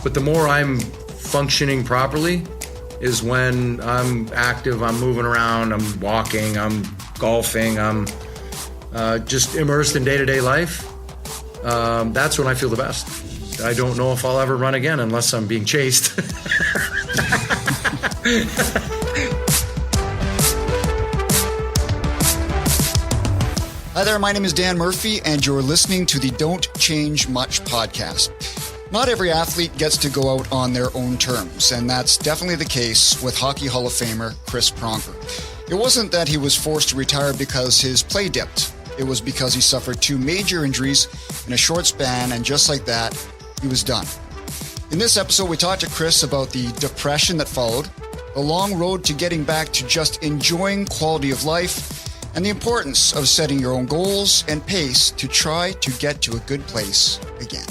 But the more I'm functioning properly is when I'm active, I'm moving around, I'm walking, I'm golfing, I'm just immersed in day-to-day life. That's when I feel the best. I don't know if I'll ever run again unless I'm being chased. Hi there, my name is Dan Murphy, and you're listening to the Don't Change Much podcast. Not every athlete gets to go out on their own terms, and that's definitely the case with Hockey Hall of Famer Chris Pronger. It wasn't that he was forced to retire because his play dipped. It was because he suffered 2 major injuries in a short span, and just like that, he was done. In this episode, we talked to Chris about the depression that followed, the long road to getting back to just enjoying quality of life, and the importance of setting your own goals and pace to try to get to a good place again.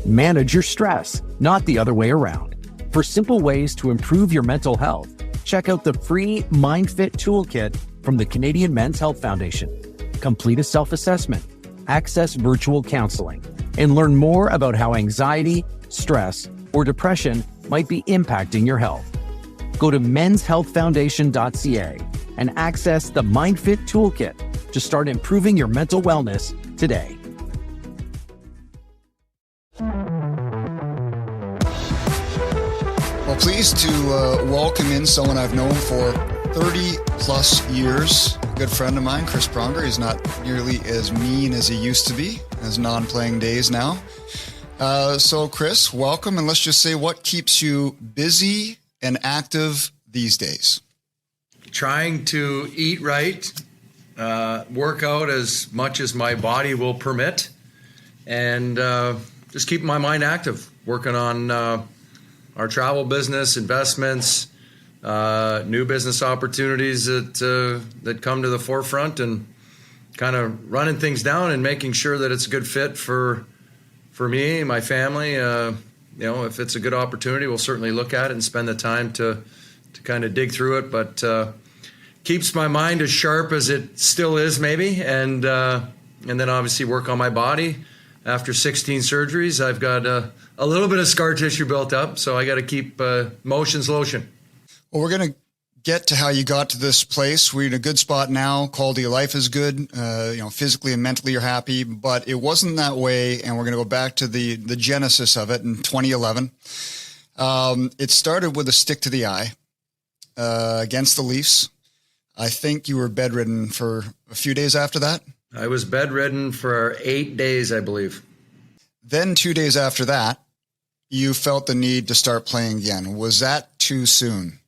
Manage your stress, not the other way around. For simple ways to improve your mental health, check out the free MindFit Toolkit from the Canadian Men's Health Foundation. Complete a self-assessment, access virtual counseling, and learn more about how anxiety, stress, or depression might be impacting your health. Go to menshealthfoundation.ca and access the MindFit Toolkit to start improving your mental wellness today. Well, pleased to welcome in someone I've known for 30 plus years. A good friend of mine, Chris Pronger. He's not nearly as mean as he used to be, as non-playing days now. So Chris, welcome, and let's just say, what keeps you busy and active these days? Trying to eat right, work out as much as my body will permit, and just keeping my mind active, working on our travel business, investments, new business opportunities that come to the forefront, and kind of running things down and making sure that it's a good fit for me, my family. If it's a good opportunity, we'll certainly look at it and spend the time to kind of dig through it. But keeps my mind as sharp as it still is, maybe, and then obviously work on my body. After 16 surgeries, I've got a little bit of scar tissue built up, so I got to keep motions lotion. Well, we're going to get to how you got to this place. We're in a good spot now. Quality of life is good. Physically and mentally you're happy, but it wasn't that way. And we're going to go back to the genesis of it in 2011. It started with a stick to the eye against the Leafs. I think you were bedridden for a few days after that. I was bedridden for 8 days, I believe. Then 2 days after that, you felt the need to start playing again. Was that too soon?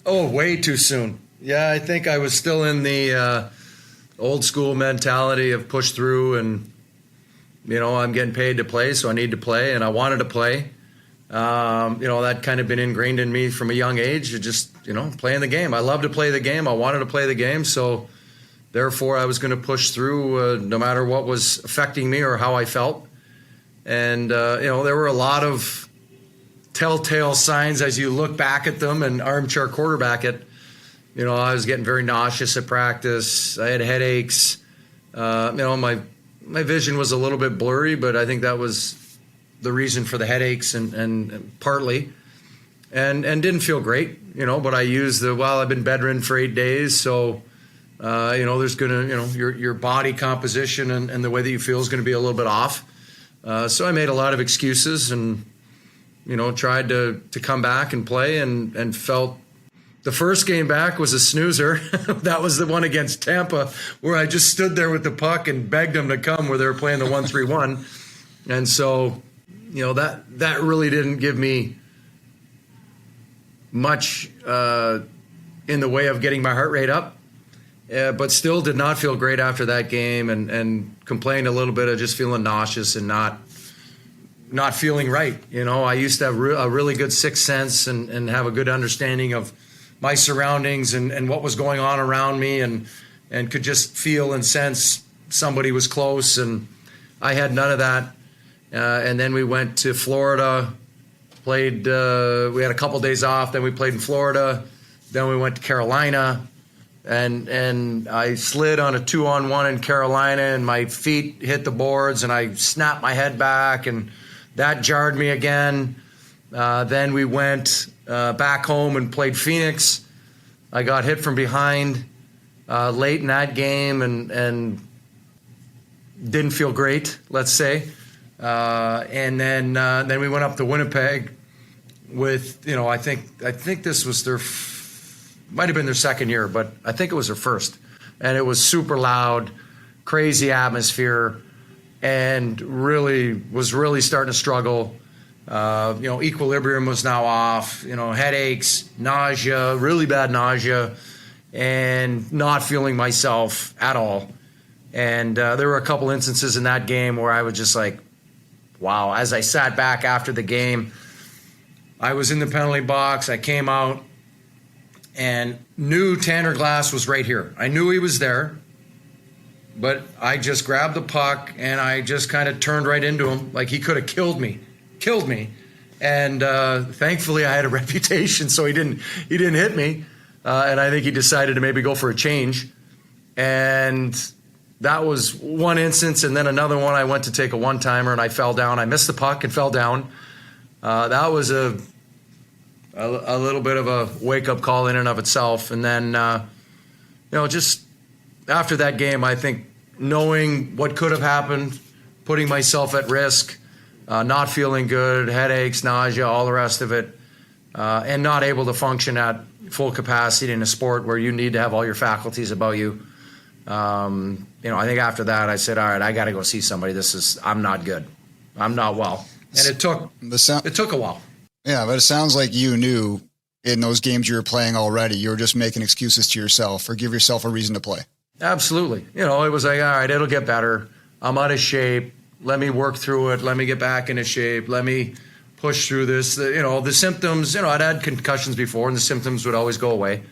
Oh, way too soon. Yeah, I think I was still in the old school mentality of push through, and, I'm getting paid to play, so I need to play, and I wanted to play. That kind of been ingrained in me from a young age, just, playing the game. I love to play the game. I wanted to play the game, so therefore I was going to push through no matter what was affecting me or how I felt. And, there were a lot of telltale signs as you look back at them and armchair quarterback it. I was getting very nauseous at practice. I had headaches. My vision was a little bit blurry, but I think that was the reason for the headaches and partly. And didn't feel great, but I used I've been bedridden for 8 days, so there's gonna, your body composition and the way that you feel is gonna be a little bit off. So I made a lot of excuses and tried to come back and play, and felt the first game back was a snoozer. That was the one against Tampa, where I just stood there with the puck and begged them to come, where they were playing the 1-3-1. And so, that really didn't give me much in the way of getting my heart rate up. But still did not feel great after that game, and complained a little bit of just feeling nauseous and not feeling right. I used to have a really good sixth sense and have a good understanding of my surroundings and what was going on around me, and could just feel and sense somebody was close, and I had none of that. And then we went to Florida, played, we had a couple days off, then we played in Florida, then we went to Carolina, and I slid on a 2-on-1 in Carolina, and my feet hit the boards, and I snapped my head back, and that jarred me again. Then we went back home and played Phoenix. I got hit from behind late in that game, and didn't feel great, let's say. And then we went up to Winnipeg with, I think this was might have been their second year, but I think it was their first. And it was super loud, crazy atmosphere, and was really starting to struggle. Equilibrium was now off, headaches, nausea, really bad nausea, and not feeling myself at all. And there were a couple instances in that game where I was just like, wow. As I sat back after the game, I was in the penalty box. I came out and knew Tanner Glass was right here. I knew he was there, but I just grabbed the puck and I just kind of turned right into him. Like he could have killed me. And thankfully I had a reputation, so he didn't hit me. And I think he decided to maybe go for a change. And that was one instance. And then another one, I went to take a one-timer and I fell down. I missed the puck and fell down. That was a little bit of a wake-up call in and of itself. And then, just after that game, I think knowing what could have happened, putting myself at risk, not feeling good, headaches, nausea, all the rest of it, and not able to function at full capacity in a sport where you need to have all your faculties about you. I think after that I said, all right, I got to go see somebody. I'm not good. I'm not well. And it took a while. Yeah, but it sounds like you knew in those games you were playing already, you were just making excuses to yourself or give yourself a reason to play. Absolutely. It was like, all right, it'll get better. I'm out of shape. Let me work through it. Let me get back into shape. Let me push through this. The symptoms, I'd had concussions before and the symptoms would always go away.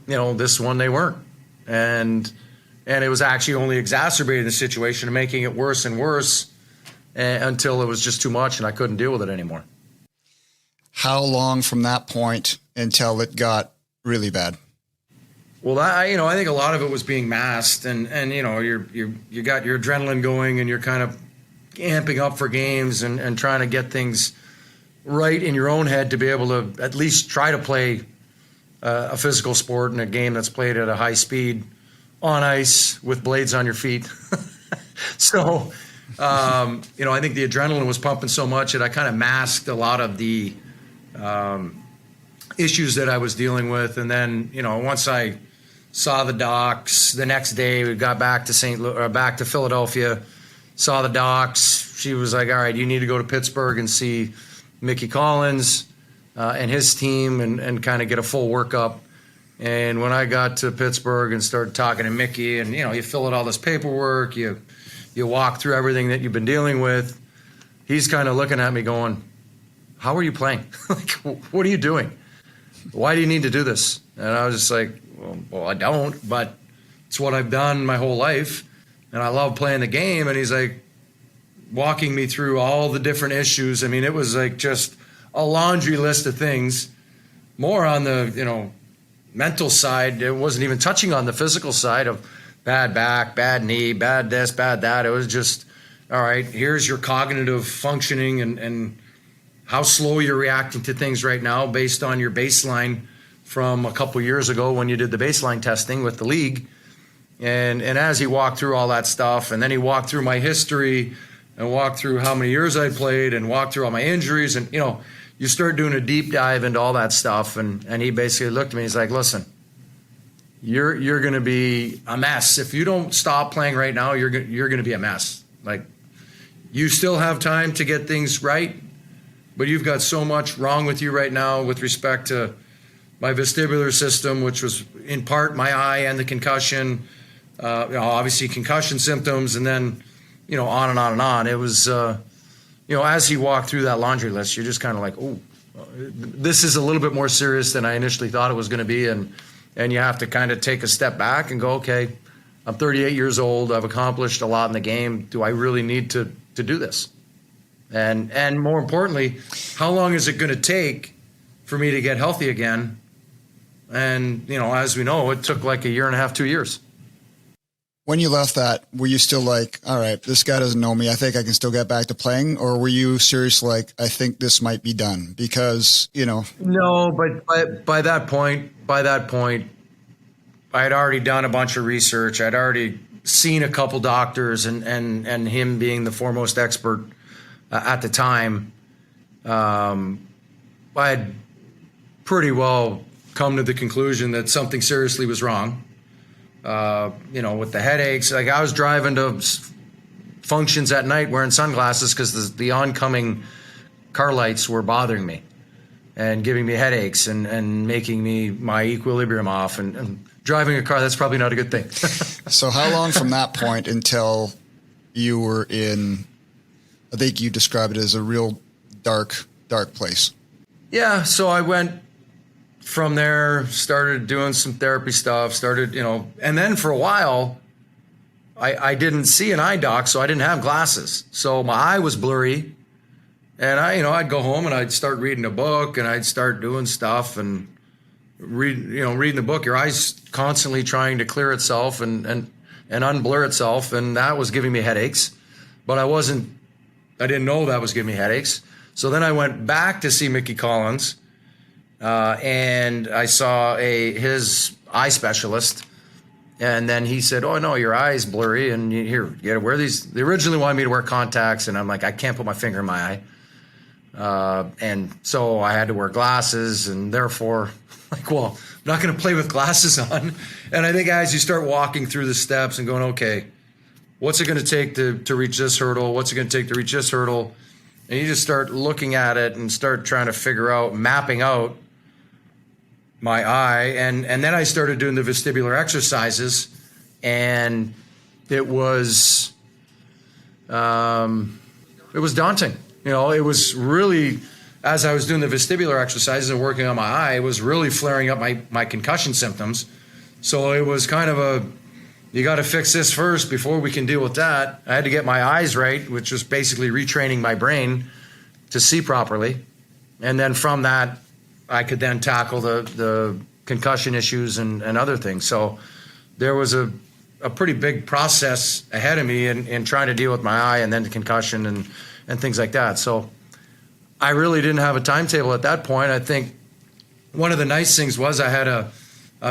This one they weren't. And it was actually only exacerbating the situation and making it worse and worse until it was just too much and I couldn't deal with it anymore. How long from that point until it got really bad? Well, I think a lot of it was being masked, and you got your adrenaline going, and you're kind of amping up for games and trying to get things right in your own head to be able to at least try to play a physical sport in a game that's played at a high speed on ice with blades on your feet. So, I think the adrenaline was pumping so much that I kind of masked a lot of the issues that I was dealing with, and then once I saw the docs the next day, we got back to back to Philadelphia, saw the docs. She was like, all right, you need to go to Pittsburgh and see Mickey Collins and his team and kind of get a full workup. And when I got to Pittsburgh and started talking to Mickey, and you fill out all this paperwork, you walk through everything that you've been dealing with, he's kind of looking at me going, how are you playing? Like, what are you doing? Why do you need to do this? And I was just like, well, I don't, but it's what I've done my whole life, and I love playing the game. And he's like walking me through all the different issues. I mean, it was like just a laundry list of things, more on the, mental side. It wasn't even touching on the physical side of bad back, bad knee, bad this, bad that. It was just, all right, here's your cognitive functioning and how slow you're reacting to things right now based on your baseline from a couple years ago when you did the baseline testing with the league. And as he walked through all that stuff, and then he walked through my history and walked through how many years I played and walked through all my injuries, and you start doing a deep dive into all that stuff, and he basically looked at me, he's like, listen, you're going to be a mess. If you don't stop playing right now, you're going to be a mess. Like, you still have time to get things right, but you've got so much wrong with you right now with respect to my vestibular system, which was in part my eye and the concussion, obviously concussion symptoms, and then, on and on and on. It was, as he walked through that laundry list, you're just kind of like, oh, this is a little bit more serious than I initially thought it was going to be. And you have to kind of take a step back and go, okay, I'm 38 years old. I've accomplished a lot in the game. Do I really need to do this? And more importantly, how long is it going to take for me to get healthy again And, as we know, it took like a year and a half, 2 years. When you left that, were you still like, all right, this guy doesn't know me, I think I can still get back to playing? Or were you serious like, I think this might be done? Because, No, but by that point, I had already done a bunch of research. I'd already seen a couple doctors, and him being the foremost expert at the time, I had pretty well come to the conclusion that something seriously was wrong. With the headaches, like I was driving to functions at night wearing sunglasses because the oncoming car lights were bothering me and giving me headaches and making my equilibrium off, and driving a car, that's probably not a good thing. So how long from that point until you were in, I think you describe it as a real dark place? Yeah, so I went from there, started doing some therapy stuff, and then for a while, I didn't see an eye doc, so I didn't have glasses. So my eye was blurry, and I'd go home and I'd start reading a book, and I'd start doing stuff and reading the book. Your eye's constantly trying to clear itself and unblur itself, and that was giving me headaches. But I didn't know that was giving me headaches. So then I went back to see Mickey Collins, and I saw his eye specialist, and then he said, "Oh no, your eye is blurry, and you gotta wear these." They originally wanted me to wear contacts, and I'm like, I can't put my finger in my eye, and so I had to wear glasses, and therefore, I'm not going to play with glasses on. And I think as you start walking through the steps and going, okay, what's it going to take to reach this hurdle? What's it going to take to reach this hurdle? And you just start looking at it and start trying to figure out, mapping out my eye. And then I started doing the vestibular exercises, and it was daunting. It was really, as I was doing the vestibular exercises and working on my eye, it was really flaring up my concussion symptoms. So it was kind of you got to fix this first before we can deal with that. I had to get my eyes right, which was basically retraining my brain to see properly. And then from that, I could then tackle the concussion issues and other things. So there was a pretty big process ahead of me in trying to deal with my eye and then the concussion and things like that. So I really didn't have a timetable at that point. I think one of the nice things was I had a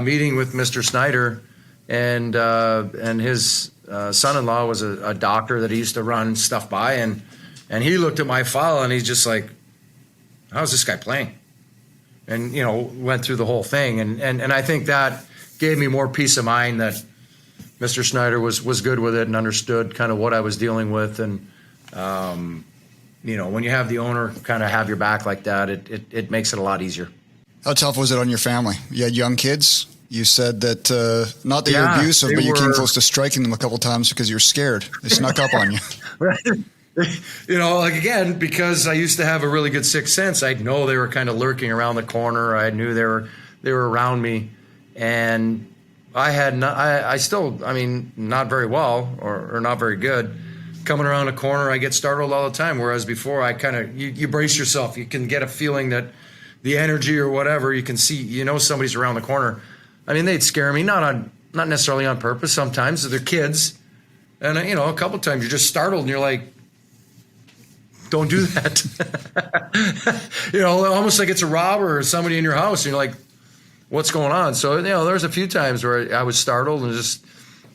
meeting with Mr. Snyder, and his son-in-law was a doctor that he used to run stuff by, and he looked at my file and he's just like, how's this guy playing? And, went through the whole thing. And I think that gave me more peace of mind that Mr. Snyder was good with it and understood kind of what I was dealing with. And, when you have the owner kind of have your back like that, it makes it a lot easier. How tough was it on your family? You had young kids. You said that, not that you're abusive, but you came close to striking them a couple times because you're scared. They snuck up on you. Again, because I used to have a really good sixth sense, I'd know they were kind of lurking around the corner. I knew they were around me, and I still, not very well or not very good. Coming around a corner, I get startled all the time. Whereas before, I kind of you brace yourself. You can get a feeling that the energy or whatever, you can see, somebody's around the corner. They'd scare me, not necessarily on purpose. Sometimes they're kids, and a couple times you're just startled and you're like, don't do that. Almost like it's a robber or somebody in your house, and you're like, what's going on? So there's a few times where I was startled and just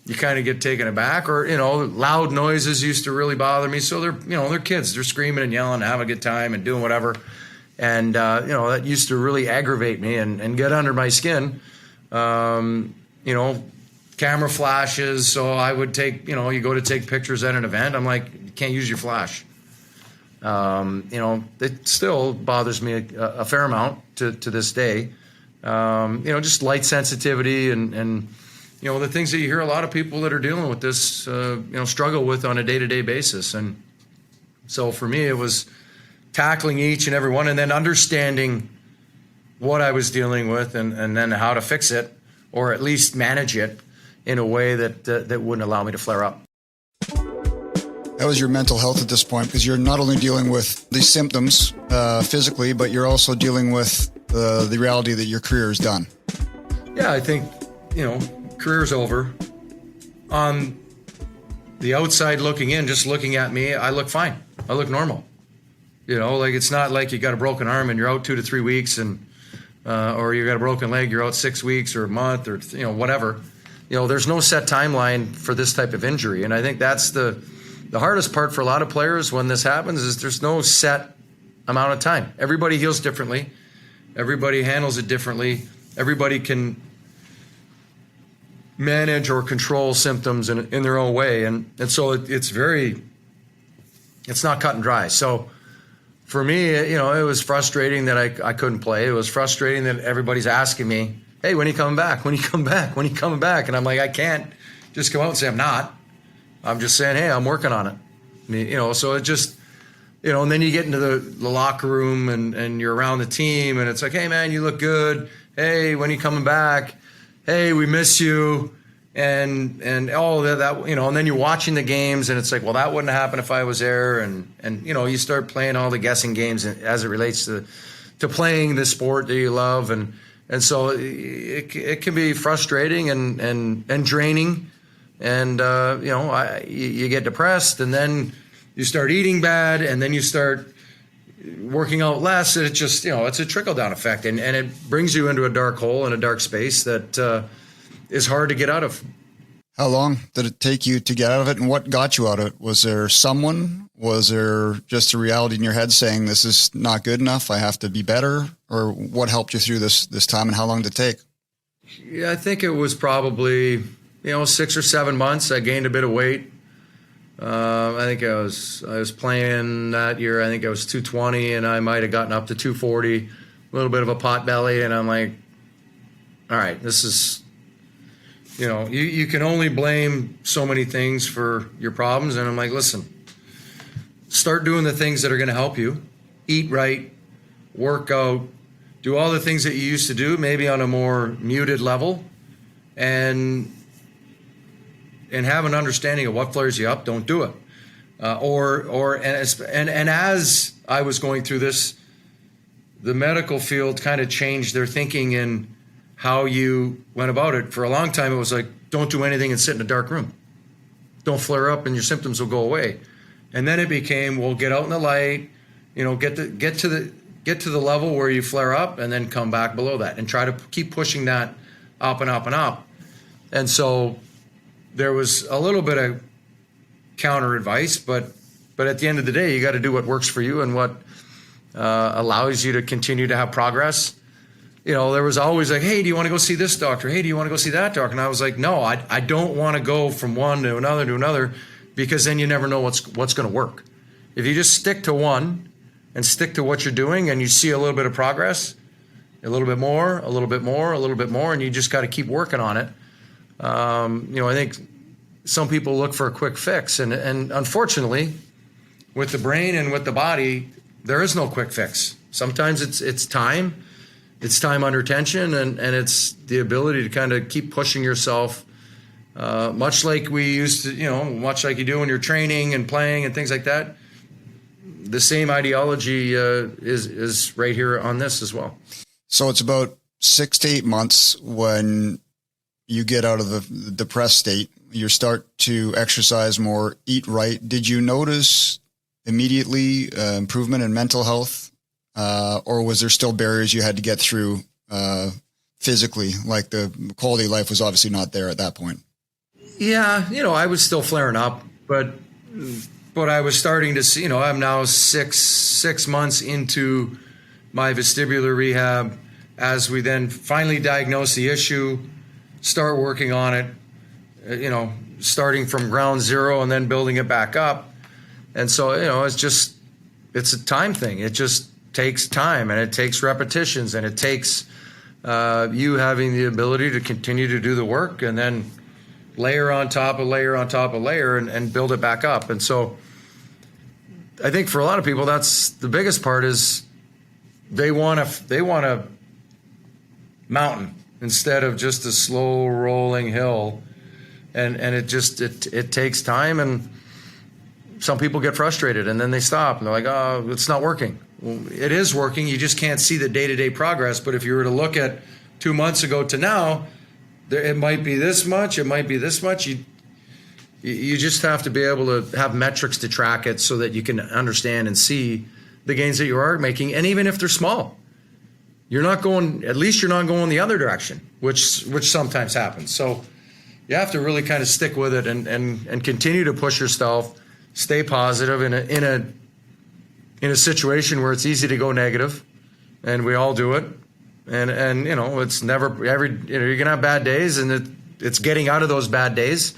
you kind of get taken aback, or loud noises used to really bother me. So they're kids, they're screaming and yelling, having a good time and doing whatever, and that used to really aggravate me and get under my skin. Camera flashes. So I would take, you go to take pictures at an event. I'm like, you can't use your flash. It still bothers me a fair amount to this day. Just light sensitivity and the things that you hear a lot of people that are dealing with this, struggle with on a day-to-day basis. And so for me, it was tackling each and every one and then understanding what I was dealing with and then how to fix it, or at least manage it in a way that wouldn't allow me to flare up. That was your mental health at this point, because you're not only dealing with the symptoms physically, but you're also dealing with the reality that your career is done. Yeah, I think, career's over. On the outside looking in, just looking at me, I look fine. I look normal. It's not like you got a broken arm and you're out 2 to 3 weeks, and or you got a broken leg, you're out 6 weeks or a month, or whatever. There's no set timeline for this type of injury, and I think that's the hardest part for a lot of players when this happens, is there's no set amount of time. Everybody heals differently. Everybody handles it differently. Everybody can manage or control symptoms in their own way. And so it's not cut and dry. So for me, it was frustrating that I couldn't play. It was frustrating that everybody's asking me, hey, when are you coming back? When are you coming back? When are you coming back? And I'm like, I can't just come out and say I'm not. I'm just saying, hey, I'm working on it. So it just, and then you get into the locker room and you're around the team, and it's like, hey, man, you look good. Hey, when are you coming back? Hey, we miss you. And all that, and then you're watching the games, and it's like, well, that wouldn't happen if I was there. And you start playing all the guessing games as it relates to playing the sport that you love. And so it can be frustrating and draining. And, you get depressed, and then you start eating bad, and then you start working out less. And it just, it's a trickle-down effect. And it brings you into a dark hole and a dark space that is hard to get out of. How long did it take you to get out of it, and what got you out of it? Was there just a reality in your head saying this is not good enough, I have to be better? Or what helped you through this time, and how long did it take? Yeah, I think it was probably 6 or 7 months. I gained a bit of weight. I think I was playing that year. I think I was 220, and I might have gotten up to 240, a little bit of a pot belly. And I'm like, all right, this is, you can only blame so many things for your problems. And I'm like, listen, start doing the things that are going to help you. Eat right, work out, do all the things that you used to do, maybe on a more muted level, and have an understanding of what flares you up. Don't do it. And as I was going through this, the medical field kind of changed their thinking in how you went about it. For a long time, it was like, don't do anything and sit in a dark room. Don't flare up and your symptoms will go away. And then it became, well, get out in the light, get to the level where you flare up, and then come back below that and try to keep pushing that up and up and up. And so there was a little bit of counter advice, but at the end of the day, you got to do what works for you and what allows you to continue to have progress. There was always like, hey, do you want to go see this doctor? Hey, do you want to go see that doctor? And I was like, no, I don't want to go from one to another, because then you never know what's going to work. If you just stick to one and stick to what you're doing, and you see a little bit of progress, a little bit more, and you just got to keep working on it. I think some people look for a quick fix, and unfortunately, with the brain and with the body, there is no quick fix. Sometimes it's time. It's time under tension, and it's the ability to kind of keep pushing yourself, much like we used to, much like you do when you're training and playing and things like that. The same ideology is right here on this as well. So it's about 6 to 8 months when you get out of the depressed state. You start to exercise more, eat right. Did you notice immediately improvement in mental health? Or was there still barriers you had to get through physically? Like the quality of life was obviously not there at that point. Yeah, I was still flaring up, but I was starting to see, I'm now six months into my vestibular rehab, as we then finally diagnose the issue, start working on it, starting from ground zero and then building it back up. And so, it's a time thing. It just takes time, and it takes repetitions, and it takes you having the ability to continue to do the work, and then layer on top of layer on top of layer, and build it back up. And so I think for a lot of people, that's the biggest part, is they want a mountain instead of just a slow rolling hill. And it takes time, and some people get frustrated and then they stop and they're like, oh, it's not working. Well, it is working. You just can't see the day-to-day progress. But if you were to look at 2 months ago to now, it might be this much, it might be this much. You just have to be able to have metrics to track it so that you can understand and see the gains that you are making. And even if they're small, at least you're not going the other direction, which sometimes happens. So you have to really kind of stick with it and continue to push yourself, stay positive in a situation where it's easy to go negative, and we all do it. And it's never you're gonna have bad days, and it's getting out of those bad days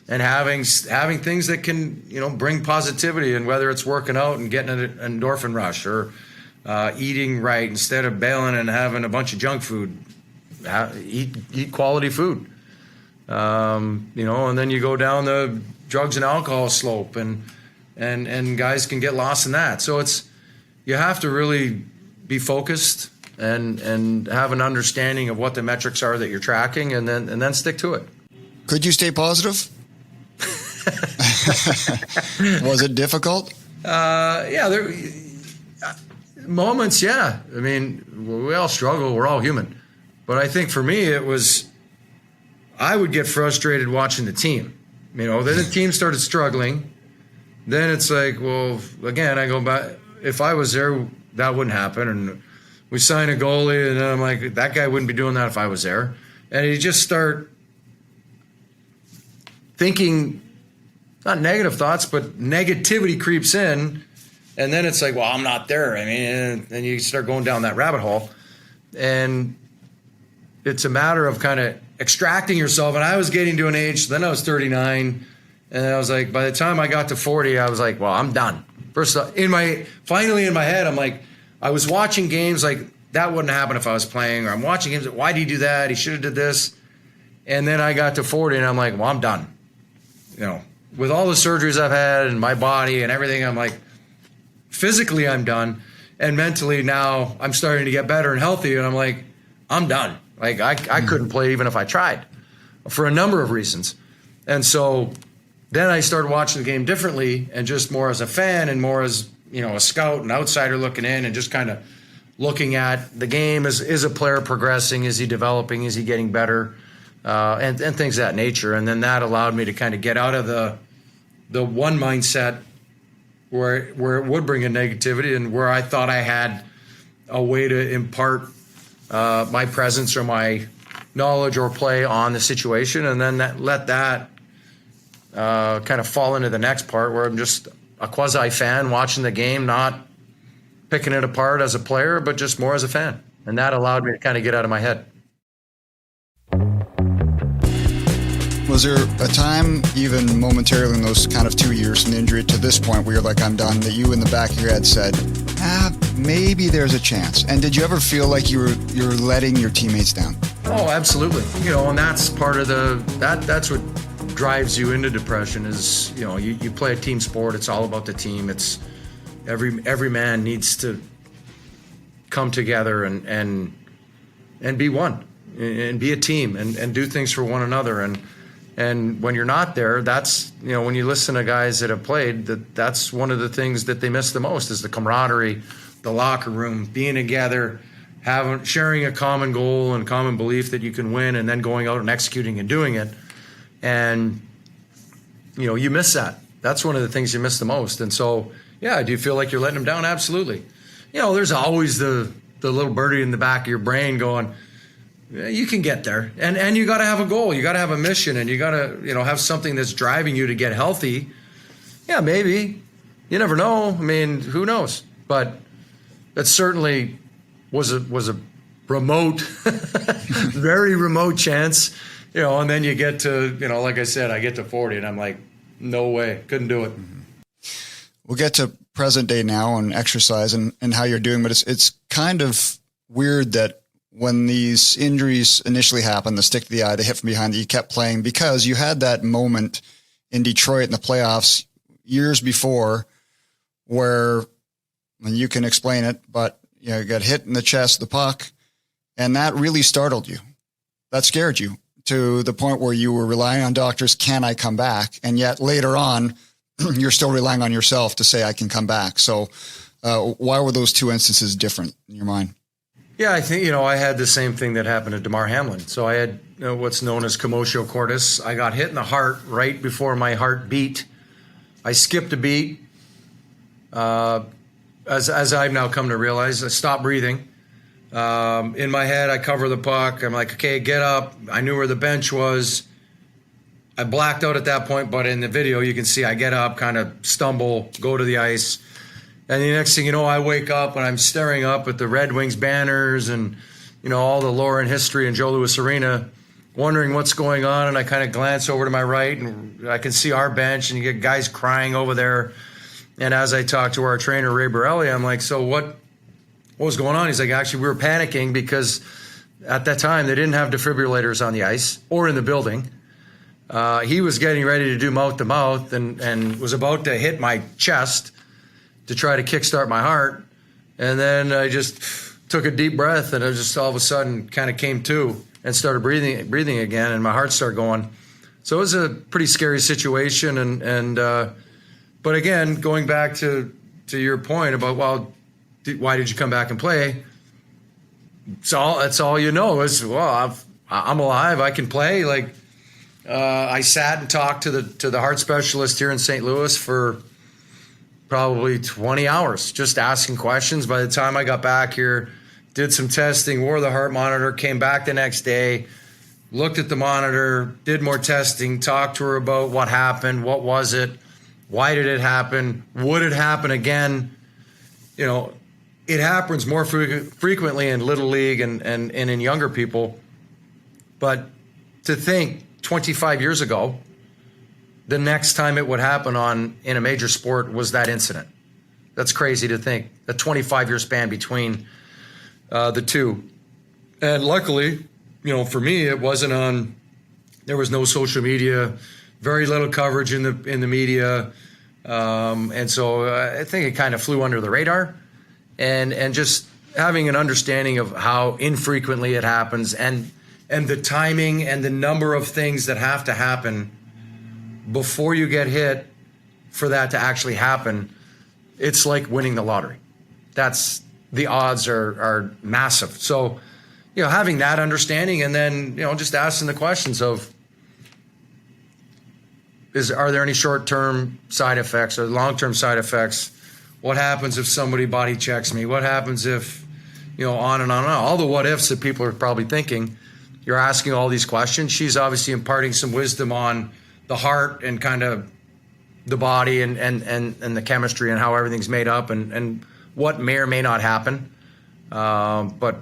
and having things that can bring positivity, and whether it's working out and getting an endorphin rush, or eating right instead of bailing and having a bunch of junk food. Eat quality food, and then you go down the drugs and alcohol slope, and guys can get lost in that. So you have to really be focused and have an understanding of what the metrics are that you're tracking, and then stick to it. Could you stay positive? Was it difficult? There moments. Yeah, I mean, we all struggle. We're all human. But I think for me, I would get frustrated watching the team. Then the team started struggling. Then it's like, well, again, I go back. If I was there, that wouldn't happen. And we sign a goalie, and then I'm like, that guy wouldn't be doing that if I was there. And you just start thinking, not negative thoughts, but negativity creeps in. And then it's like, well, I'm not there. I mean, and you start going down that rabbit hole. And it's a matter of kind of extracting yourself. And I was getting to an age, then I was 39. And I was like, by the time I got to 40, I was like, well, I'm done. Finally in my head, I'm like, I was watching games like that wouldn't happen if I was playing, or I'm watching games, why did he do that? He should have did this. And then I got to 40 and I'm like, well, I'm done. With all the surgeries I've had and my body and everything, I'm like, physically I'm done. And mentally now I'm starting to get better and healthy. And I'm like, I'm done. Like I couldn't play even if I tried, for a number of reasons. And so then I started watching the game differently, and just more as a fan and more as, a scout and outsider looking in, and just kind of looking at the game. Is a player progressing? Is he developing? Is he getting better? And things of that nature. And then that allowed me to kind of get out of the one mindset where it would bring in negativity, and where I thought I had a way to impart my presence or my knowledge or play on the situation, and then let that kind of fall into the next part, where I'm just a quasi fan watching the game, not picking it apart as a player, but just more as a fan. And that allowed me to kind of get out of my head. Was there a time, even momentarily in those kind of 2 years from the injury to this point, where you're like, I'm done, that you in the back of your head said, maybe there's a chance? And did you ever feel like you're letting your teammates down? Oh, absolutely. And that's part of that's what drives you into depression is, you play a team sport. It's all about the team. It's every man needs to come together and be one, and be a team, and do things for one another. And when you're not there, that's, when you listen to guys that have played, that's one of the things that they miss the most, is the camaraderie, the locker room, being together, sharing a common goal and common belief that you can win, and then going out and executing and doing it. And, you miss that. That's one of the things you miss the most. And so, yeah, do you feel like you're letting them down? Absolutely. There's always the little birdie in the back of your brain going, you can get there. And you got to have a goal. You got to have a mission, and you got to, have something that's driving you to get healthy. Yeah, maybe. You never know. I mean, who knows? But that certainly was a remote, very remote chance, and then you get to, like I said, I get to 40 and I'm like, no way, couldn't do it. We'll get to present day now and exercise and how you're doing, but it's kind of weird that when these injuries initially happened, the stick to the eye, the hit from behind, that you kept playing because you had that moment in Detroit in the playoffs years before where, and you can explain it, but you got hit in the chest, the puck, and that really startled you. That scared you to the point where you were relying on doctors. Can I come back? And yet later on, you're still relying on yourself to say, I can come back. So why were those two instances different in your mind? Yeah, I think, I had the same thing that happened to DeMar Hamlin. So I had what's known as commotio cordis. I got hit in the heart right before my heart beat. I skipped a beat. As I've now come to realize, I stopped breathing. In my head, I cover the puck. I'm like, okay, get up. I knew where the bench was. I blacked out at that point, but in the video, you can see I get up, kind of stumble, go to the ice. And the next thing you know, I wake up and I'm staring up at the Red Wings banners and, all the lore and history in Joe Louis Arena, wondering what's going on. And I kind of glance over to my right and I can see our bench and you get guys crying over there. And as I talk to our trainer, Ray Borelli, I'm like, so what was going on? He's like, actually, we were panicking because at that time they didn't have defibrillators on the ice or in the building. He was getting ready to do mouth-to-mouth and was about to hit my chest to try to kickstart my heart. And then I just took a deep breath and I just all of a sudden kind of came to and started breathing again, and my heart started going. So it was a pretty scary situation. But again, going back to your point about, why did you come back and play? That's all is, I'm alive, I can play. I sat and talked to the heart specialist here in St. Louis for probably 20 hours, just asking questions. By the time I got back here, did some testing, wore the heart monitor, came back the next day, looked at the monitor, did more testing, talked to her about what happened, what was it, why did it happen, would it happen again? It happens more frequently in Little League and in younger people. But to think 25 years ago, the next time it would happen in a major sport was that incident. That's crazy to think. A 25-year span between the two. And luckily, for me, it wasn't on. There was no social media, very little coverage in the media, and so I think it kind of flew under the radar. And just having an understanding of how infrequently it happens and the timing and the number of things that have to happen before you get hit for that to actually happen, it's like winning the lottery. The odds are massive. So, having that understanding and then, just asking the questions of, are there any short-term side effects or long-term side effects? What happens if somebody body checks me? What happens if, on and on and on. All the what ifs that people are probably thinking. You're asking all these questions. She's obviously imparting some wisdom on the heart and kind of the body and the chemistry and how everything's made up and what may or may not happen. But,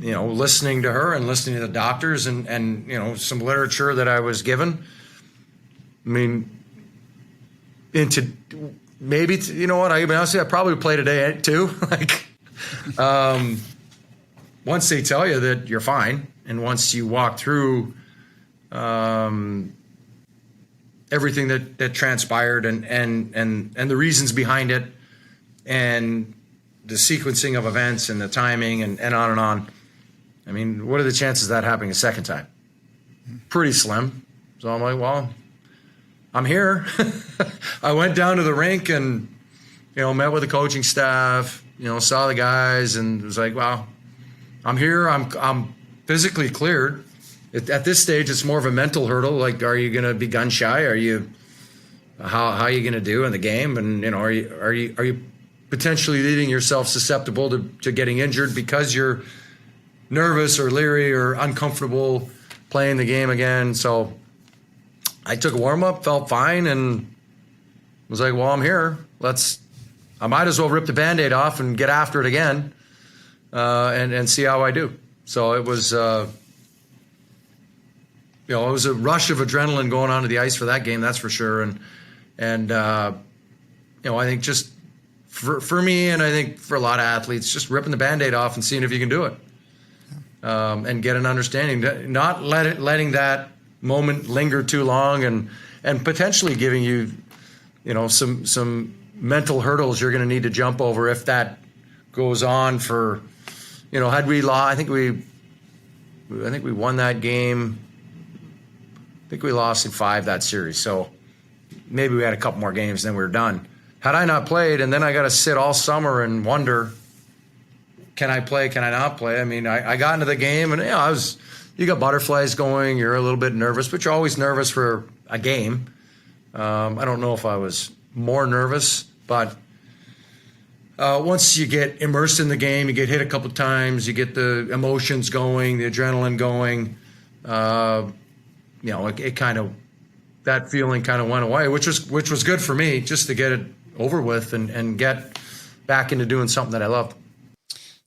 listening to her and listening to the doctors and some literature that I was given. I mean, I probably play today too. Once they tell you that you're fine, and once you walk through everything that transpired and the reasons behind it, and the sequencing of events and the timing and on and on. I mean, what are the chances of that happening a second time? Pretty slim. So I'm like, well, I'm here. I went down to the rink and, met with the coaching staff, saw the guys and was like, well, I'm here. I'm physically cleared. At this stage, it's more of a mental hurdle. Like, are you going to be gun shy? How are you going to do in the game? And, are you potentially leaving yourself susceptible to getting injured because you're nervous or leery or uncomfortable playing the game again? So I took a warm-up, felt fine, and was like, well, I'm here. I might as well rip the Band-Aid off and get after it again and see how I do. So it was, it was a rush of adrenaline going onto the ice for that game, that's for sure. And I think just for me, and I think for a lot of athletes, just ripping the Band-Aid off and seeing if you can do it, and get an understanding, not letting that moment linger too long, and potentially giving you, some mental hurdles you're going to need to jump over if that goes on for, had we lost, I think we won that game. I think we lost in 5 that series. So maybe we had a couple more games, then we were done. Had I not played, and then I got to sit all summer and wonder, can I play? Can I not play? I mean, I got into the game, and you got butterflies going. You're a little bit nervous, but you're always nervous for a game. I don't know if I was more nervous, but once you get immersed in the game, you get hit a couple times, you get the emotions going, the adrenaline going. It kind of, that feeling kind of went away, which was good for me, just to get it over with and get back into doing something that I love.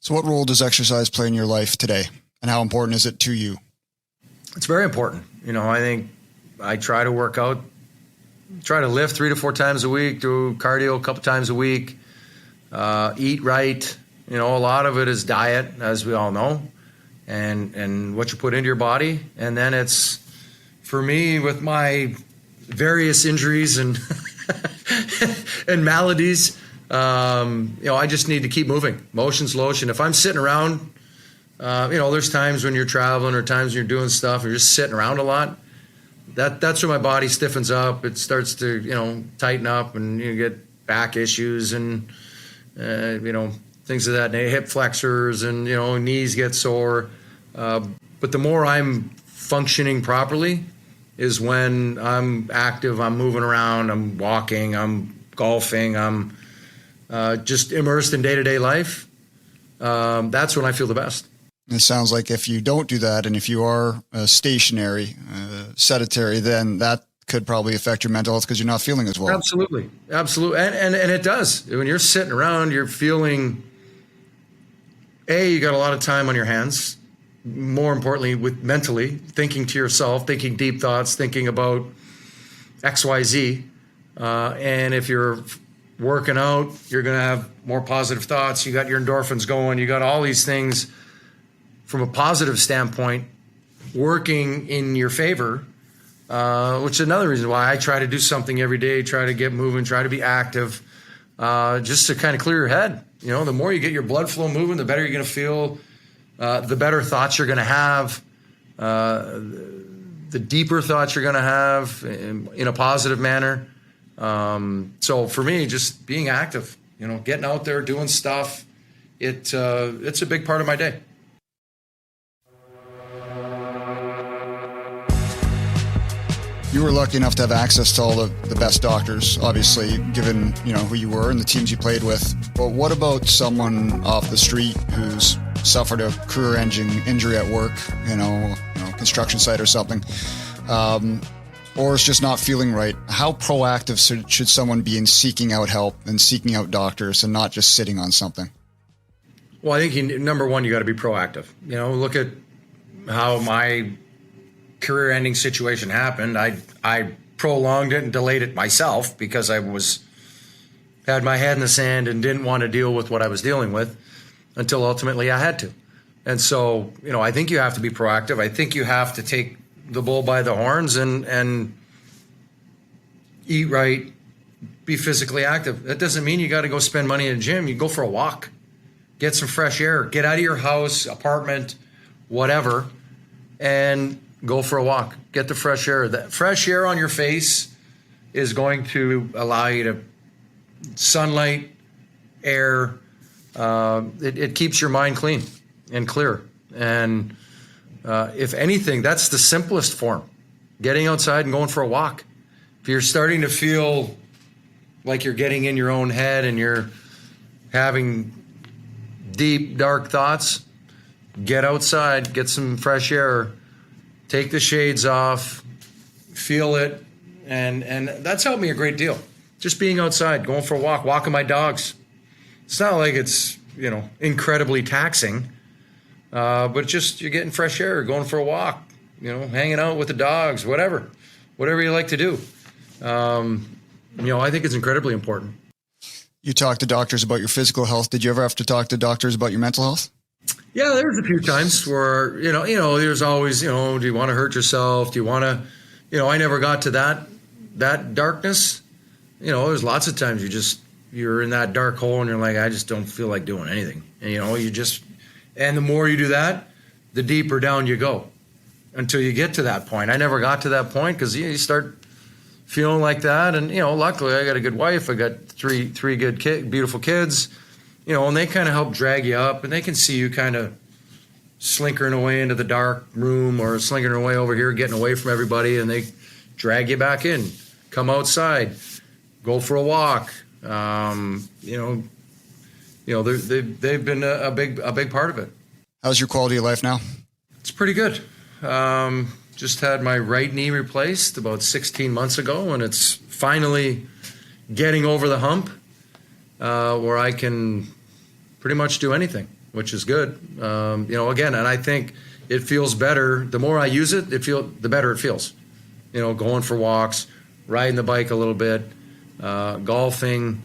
So what role does exercise play in your life today, and how important is it to you? It's very important. I think I try to work out, try to lift 3 to 4 times a week, do cardio a couple times a week, eat right. A lot of it is diet, as we all know, and what you put into your body. And then it's, for me, with my various injuries and and maladies, I just need to keep moving. Motion's lotion. If I'm sitting around, there's times when you're traveling or times when you're doing stuff, you're just sitting around a lot. That's when my body stiffens up. It starts to, tighten up, and you get back issues and, things of that, hip flexors and, knees get sore. But the more I'm functioning properly is when I'm active, I'm moving around, I'm walking, I'm golfing, I'm just immersed in day-to-day life. That's when I feel the best. It sounds like if you don't do that, and if you are stationary, sedentary, then that could probably affect your mental health because you're not feeling as well. Absolutely. And it does. When you're sitting around, you're feeling, you got a lot of time on your hands. More importantly, with mentally thinking to yourself, thinking deep thoughts, thinking about X, Y, Z. And if you're working out, you're going to have more positive thoughts. You got your endorphins going. You got all these things from a positive standpoint working in your favor, which is another reason why I try to do something every day, try to get moving, try to be active, just to kind of clear your head. The more you get your blood flow moving, the better you're going to feel, the better thoughts you're going to have, the deeper thoughts you're going to have in a positive manner. So for me, just being active, getting out there, doing stuff, it's a big part of my day. You were lucky enough to have access to all the best doctors, obviously, given, who you were and the teams you played with. But what about someone off the street who's suffered a career-ending injury at work, construction site or something, or is just not feeling right? How proactive should someone be in seeking out help and seeking out doctors and not just sitting on something? Well, I think number one, you got to be proactive. Look at how my career-ending situation happened. I prolonged it and delayed it myself because I had my head in the sand and didn't want to deal with what I was dealing with until ultimately I had to. And so, I think you have to be proactive. I think you have to take the bull by the horns and eat right, be physically active. That doesn't mean you got to go spend money in a gym. You go for a walk, get some fresh air, get out of your house, apartment, whatever, and go for a walk, get the fresh air. That fresh air on your face is going to allow you to sunlight, air. It keeps your mind clean and clear. And if anything, that's the simplest form, getting outside and going for a walk. If you're starting to feel like you're getting in your own head and you're having deep, dark thoughts, get outside, get some fresh air, take the shades off, feel it, and that's helped me a great deal. Just being outside, going for a walk, walking my dogs. It's not like it's, incredibly taxing, but just you're getting fresh air, going for a walk, hanging out with the dogs, whatever you like to do. I think it's incredibly important. You talk to doctors about your physical health. Did you ever have to talk to doctors about your mental health? Yeah, there's a few times where, there's always, do you want to hurt yourself? Do you want to, I never got to that darkness. There's lots of times you're in that dark hole and you're like, I just don't feel like doing anything. And, and the more you do that, the deeper down you go until you get to that point. I never got to that point because you start feeling like that. And, luckily I got a good wife. I got three good beautiful kids. and they kind of help drag you up, and they can see you kind of slinkering away into the dark room or slinkering away over here, getting away from everybody, and they drag you back in, come outside, go for a walk. They've been a big part of it. How's your quality of life now? It's pretty good. Just had my right knee replaced about 16 months ago, and it's finally getting over the hump where I can pretty much do anything, which is good. Again, and I think it feels better. The more I use it, the better it feels. Going for walks, riding the bike a little bit, golfing,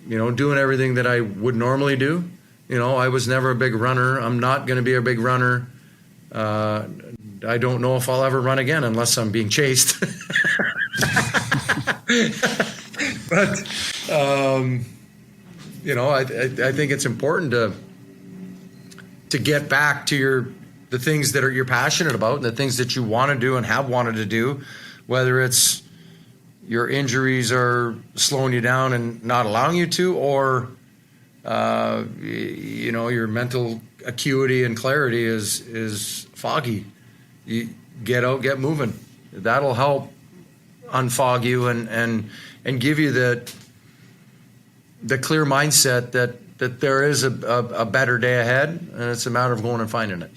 doing everything that I would normally do. I was never a big runner. I'm not going to be a big runner. I don't know if I'll ever run again unless I'm being chased. But, I think it's important to get back to the things that you're passionate about and the things that you want to do and have wanted to do, whether it's your injuries are slowing you down and not allowing you to, or your mental acuity and clarity is foggy. You get out, get moving. That'll help unfog you and give you the clear mindset that there is a better day ahead, and it's a matter of going and finding it.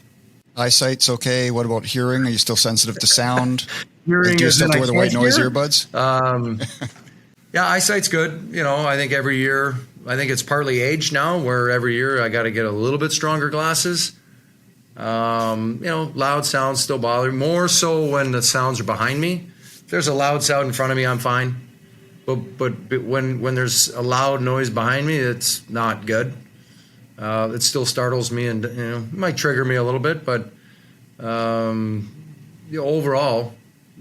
Eyesight's okay. What about hearing? Are you still sensitive to sound? Hearing do you is still have to wear the white noise earbuds? Yeah, eyesight's good. I think every year, I think it's partly age now, where every year I got to get a little bit stronger glasses. Loud sounds still bother me, more so when the sounds are behind me. If there's a loud sound in front of me, I'm fine. But when there's a loud noise behind me, it's not good. It still startles me and it might trigger me a little bit, but overall,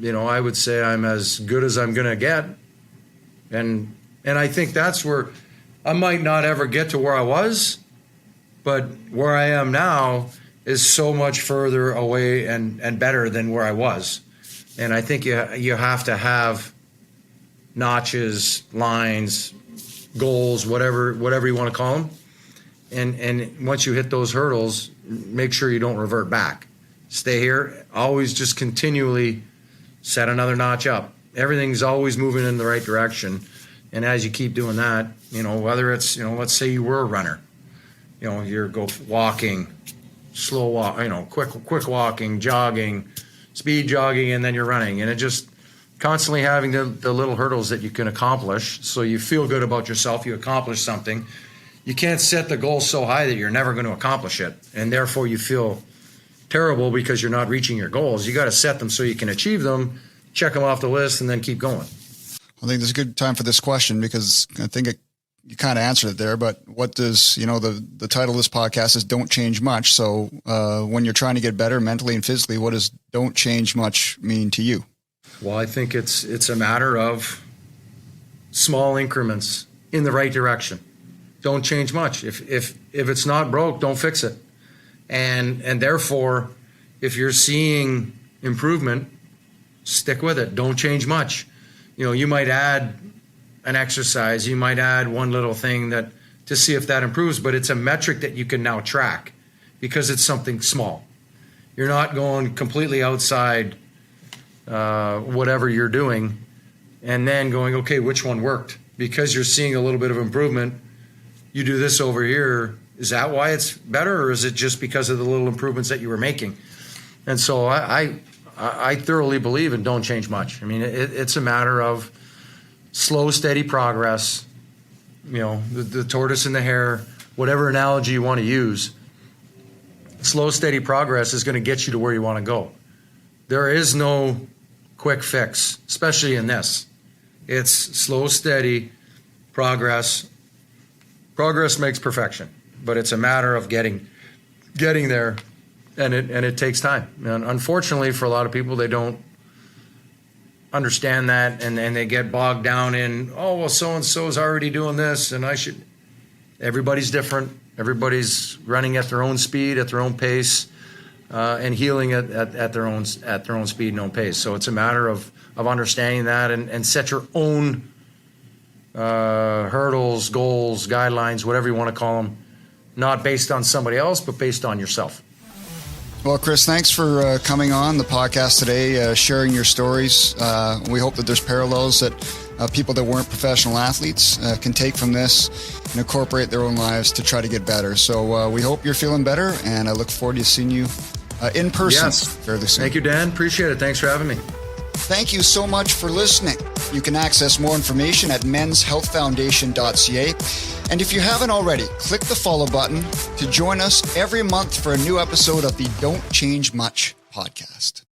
I would say I'm as good as I'm going to get. And I think that's where I might not ever get to where I was, but where I am now is so much further away and better than where I was. And I think you have to have notches, lines, goals, whatever you want to call them. And once you hit those hurdles, make sure you don't revert back. Stay here. Always just continually set another notch up. Everything's always moving in the right direction. And as you keep doing that, whether it's, let's say you were a runner, you're walking, slow walk, quick walking, jogging, speed jogging, and then you're running. And it just constantly having the little hurdles that you can accomplish. So you feel good about yourself. You accomplish something. You can't set the goal so high that you're never going to accomplish it. And therefore you feel terrible because you're not reaching your goals. You got to set them so you can achieve them, check them off the list, and then keep going. I think there's a good time for this question because I think you kind of answered it there, but what does, the title of this podcast is Don't Change Much. So when you're trying to get better mentally and physically, what does don't change much mean to you? Well, I think it's a matter of small increments in the right direction. Don't change much. If it's not broke, don't fix it. And therefore, if you're seeing improvement, stick with it. Don't change much. You might add an exercise, you might add one little thing to see if that improves, but it's a metric that you can now track because it's something small. You're not going completely outside whatever you're doing and then going, okay, which one worked? Because you're seeing a little bit of improvement, you do this over here. Is that why it's better, or is it just because of the little improvements that you were making? And so I thoroughly believe in don't change much. I mean, it's a matter of slow, steady progress, the tortoise and the hare, whatever analogy you want to use. Slow, steady progress is going to get you to where you want to go. There is no quick fix, especially in this. It's slow, steady progress. Progress makes perfection, but it's a matter of getting there, and it takes time. And unfortunately, for a lot of people, they don't understand that, and they get bogged down in, so-and-so is already doing this, and I should. Everybody's different. Everybody's running at their own speed, at their own pace, and healing at their own speed and own pace. So it's a matter of understanding that and set your own hurdles, goals, guidelines, whatever you want to call them, not based on somebody else, but based on yourself. Well, Chris, thanks for coming on the podcast today, sharing your stories. We hope that there's parallels that people that weren't professional athletes can take from this and incorporate their own lives to try to get better. So we hope you're feeling better, and I look forward to seeing you in person fairly soon. Thank you, Dan. Appreciate it. Thanks for having me. Thank you so much for listening. You can access more information at menshealthfoundation.ca. And if you haven't already, click the follow button to join us every month for a new episode of the Don't Change Much podcast.